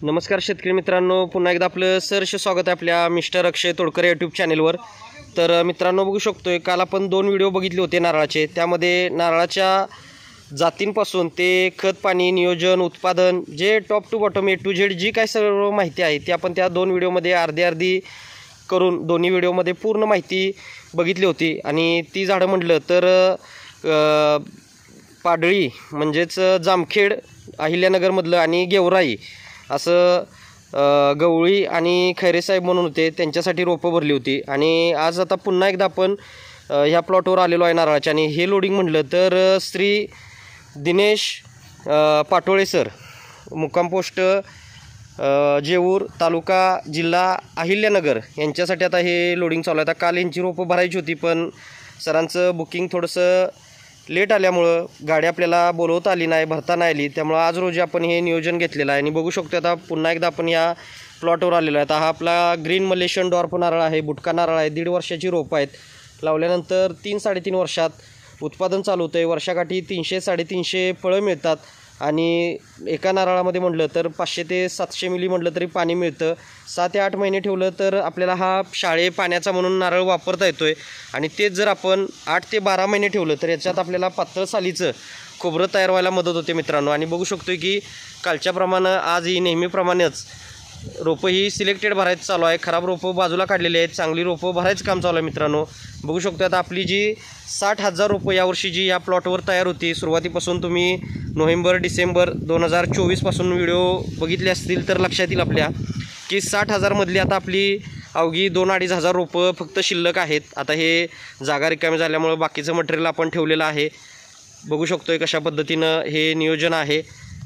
नमस्कार शेतकरी मित्रांनो, पुन्हा एकदा आपलं सहर्ष स्वागत आहे आपल्या मिस्टर अक्षय तोडकर यूट्यूब चॅनलवर। तर मित्रांनो, बघू शकतोय काल आपण 2 व्हिडिओ बघितले होते नारळाचे। त्यामध्ये नारळाच्या जातींपासून ते खत पाणी नियोजन उत्पादन जे top to bottom A to Z जी काय सर्व माहिती आहे ती आपण त्या 2 व्हिडिओमध्ये अर्धी करून दोन्ही व्हिडिओमध्ये पूर्ण माहिती बघितली होती। आणि ती झाडं म्हटलं तर पाडळी म्हणजेच जामखेड अहिल्यानगरमधलं आणि गेवराई असं गवळी आणि खैरेसाहेब म्हणून होते, त्यांच्यासाठी रोपं भरली होती। आणि आज आता पुन्हा एकदा आपण ह्या प्लॉटवर आलेलो आहे नारळाच्या। आणि हे लोडिंग म्हटलं तर श्री दिनेश पाटोळे सर, मुक्काम पोस्ट जेऊर, तालुका जिल्हा अहिल्यानगर यांच्यासाठी आता हे लोडिंग चालू आहे। आता काल यांची रोपं भरायची होती, पण सरांचं बुकिंग थोडंसं लेट आल्यामुळं गाडी आपल्याला बोलवता आली नाही, भरता नाही आली, त्यामुळं आज रोजी आपण हे नियोजन घेतलेलं आहे। आणि बघू शकतो आता पुन्हा एकदा आपण या प्लॉटवर आलेलो आहे। आता हा आपला ग्रीन मलेशियन डॉर्फ नारळ आहे, बुटका नारळ आहे। 1.5 वर्षाची रोपं आहेत, लावल्यानंतर 3-3.5 वर्षात उत्पादन चालू होतं आहे। वर्षाकाठी 300-350 फळं मिळतात आणि एका नारळामध्ये म्हटलं तर 500 ते 700 मिली म्हटलं तरी पाणी मिळतं। 6 ते 8 महिने ठेवलं तर आपल्याला हा शाळे पाण्याचा म्हणून नारळ वापरता येतो आहे। आणि तेच जर आपण 8 ते 12 महिने ठेवलं तर याच्यात आपल्याला पातळ सालीचं खोबरं तयार व्हायला मदत होते मित्रांनो। आणि बघू शकतो की कालच्याप्रमाणे आजही नेहमीप्रमाणेच रोपं ही सिलेक्टेड भरायचं चालू आहे। खराब रोपं बाजूला काढलेली आहेत, चांगली रोपं भरायचं काम चालू आहे मित्रांनो। बघू शकतो आता आपली जी 60,000 रोपं यावर्षी जी या प्लॉटवर तयार होती, सुरुवातीपासून तुम्ही नोव्हेंबर-डिसेंबर 2024 पासून व्हिडिओ बघितले असतील तर लक्षात येईल आपल्या की 60,000 मधली आता आपली अवघी 2-2.5 हजार रोपं फक्त शिल्लक आहेत। आता हे जागा रिकामी झाल्यामुळे बाकीचं मटेरियल आपण ठेवलेलं आहे। बघू शकतोय कशा पद्धतीनं हे नियोजन आहे।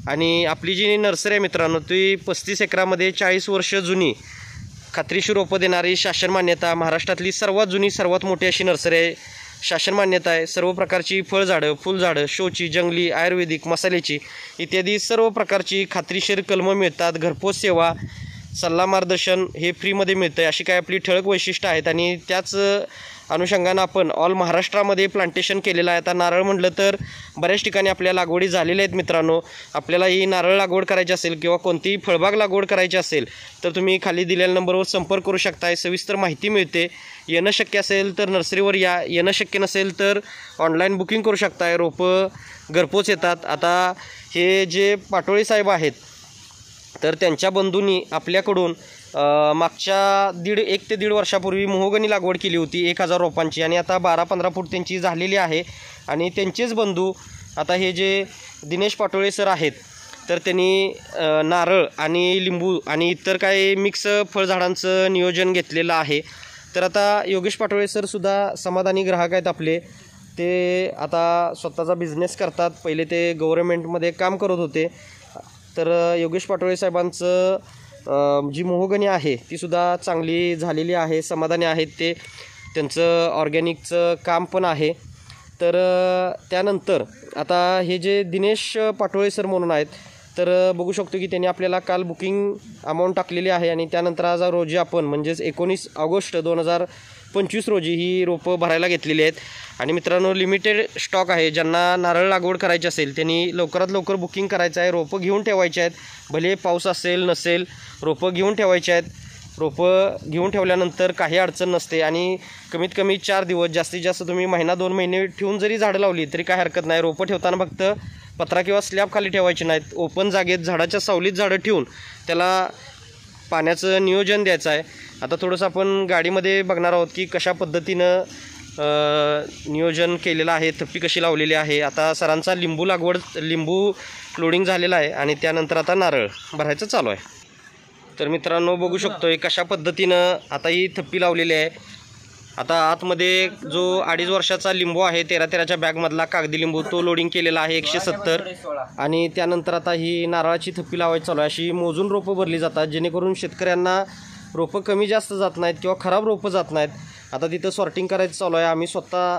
आणि आपली जी नर्सरी आहे मित्रांनो, ती 35 एकरामध्ये 40 वर्ष जुनी खात्रीशीर रोपं देणारी शासन मान्यता, महाराष्ट्रातली सर्वात जुनी सर्वात मोठी अशी नर्सरी आहे, शासन मान्यता आहे। सर्व प्रकारची फळझाडं, फुलझाडं, शोची, जंगली, आयुर्वेदिक, मसाल्याची इत्यादी सर्व प्रकारची खात्रीशीर कलमं मिळतात। घरपोच सेवा, सल्ला मार्गदर्शन हे फ्रीमध्ये मिळतं आहे, अशी काय आपली ठळक वैशिष्ट्य आहेत। आणि त्याच अनुषंगानं आपण ऑल महाराष्ट्रामध्ये प्लांटेशन केलेलं आहे। आता नारळ म्हटलं तर बऱ्याच ठिकाणी आपल्या लागवडी झालेल्या आहेत मित्रांनो। आपल्याला ही नारळ लागवड करायची असेल किंवा कोणतीही फळबाग लागवड करायची असेल तर तुम्ही खाली दिलेल्या नंबरवर संपर्क करू शकताय, सविस्तर माहिती मिळते। येणं शक्य असेल तर नर्सरीवर या, येणं शक्य नसेल तर ऑनलाईन बुकिंग करू शकताय, रोपं घरपोच येतात। आता हे जे पाटोळे साहेब आहेत तर त्यांच्या बंधूंनी आपल्याकडून मागच्या 1 ते 1.5 वर्षापूर्वी मोहगनी लागवड केली होती 1000 रोपांची, आणि आता 12-15 फूट त्यांची झालेली आहे। आणि त्यांचेच बंधू आता हे जे दिनेश पाटोळे सर आहेत तर त्यांनी नारळ आणि लिंबू आणि इतर काही मिक्स फळझाडांचं नियोजन घेतलेलं आहे। तर आता योगेश पाटोळे सरसुद्धा समाधानी ग्राहक आहेत आपले। ते आता स्वतःचा बिझनेस करतात, पहिले ते गव्हर्नमेंटमध्ये काम करत होते। तर योगेश पाटोळे साहेबांचं जी मोहगनी आहे तीसुद्धा चांगली झालेली आहे, समाधानी आहेत ते, त्यांचं ऑर्गॅनिकचं काम पण आहे। तर त्यानंतर आता हे जे दिनेश पाटोळे सर म्हणून आहेत तर बघू शकतो की त्यांनी आपल्याला काल बुकिंग अमाऊंट टाकलेली आहे। आणि त्यानंतर आज रोजी आपण म्हणजेच 19 ऑगस्ट 2025 रोजी ही रोपं भरायला घेतलेली आहेत। आणि मित्रांनो, लिमिटेड स्टॉक आहे, ज्यांना नारळ लागवड करायची असेल त्यांनी लवकरात लवकर बुकिंग करायचं आहे, रोपं घेऊन ठेवायचे आहेत। भले पाऊस असेल नसेल, रोपं घेऊन ठेवायचे आहेत। रोपं घेऊन ठेवल्यानंतर काही अडचण नसते आणि कमीत कमी 4 दिवस, जास्तीत जास्त तुम्ही 1-2 महिने ठेवून जरी झाडं लावली तरी काय हरकत नाही। रोपं ठेवताना फक्त पत्रा किंवा स्लॅब खाली ठेवायची नाहीत, ओपन जागेत झाडाच्या सावलीत झाडं ठेवून त्याला पाण्याचं नियोजन द्यायचं आहे। आता थोडंसं आपण गाडीमध्ये बघणार आहोत की कशा पद्धतीनं नियोजन केलेलं आहे, थप्पी कशी लावलेली आहे। आता सरांचा लिंबू लोडिंग झालेला आहे आणि त्यानंतर आता नारळ भरायचं चालू आहे। तर मित्रांनो, बघू शकतोय कशा पद्धतीनं आता ही थप्पी लावलेली आहे। आता आतमध्ये जो 2.5 वर्षाचा लिंबू आहे 13-13च्या बॅगमधला कागदी लिंबू, तो लोडिंग केलेला आहे 170। आणि त्यानंतर आता ही नारळाची थप्पी लावायची चालू आहे। अशी मोजून रोपं भरली जातात जेणेकरून शेतकऱ्यांना रोपं कमी जास्त जात नाहीत किंवा खराब रोपं जात नाहीत। आता तिथं सॉर्टिंग करायचं चालू आहे, आम्ही स्वतः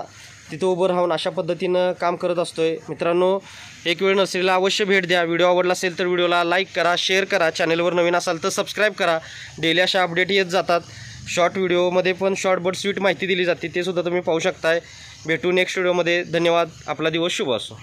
तिथं उभं राहून अशा पद्धतीनं काम करत असतोय। मित्रांनो, एक वेळ नर्सरीला अवश्य भेट द्या। व्हिडिओ आवडला असेल तर व्हिडिओला लाईक करा, शेअर करा, चॅनलवर नवीन असाल तर सबस्क्राईब करा। डेली अशा अपडेट येत जातात। शॉर्ट व्हिडिओमध्ये पण शॉर्ट बट स्वीट माहिती दिली जाते, ते सुद्धा तुम्ही पाहू शकताय। भेटू नेक्स्ट व्हिडिओमध्ये। धन्यवाद, आपला दिवस शुभ असो।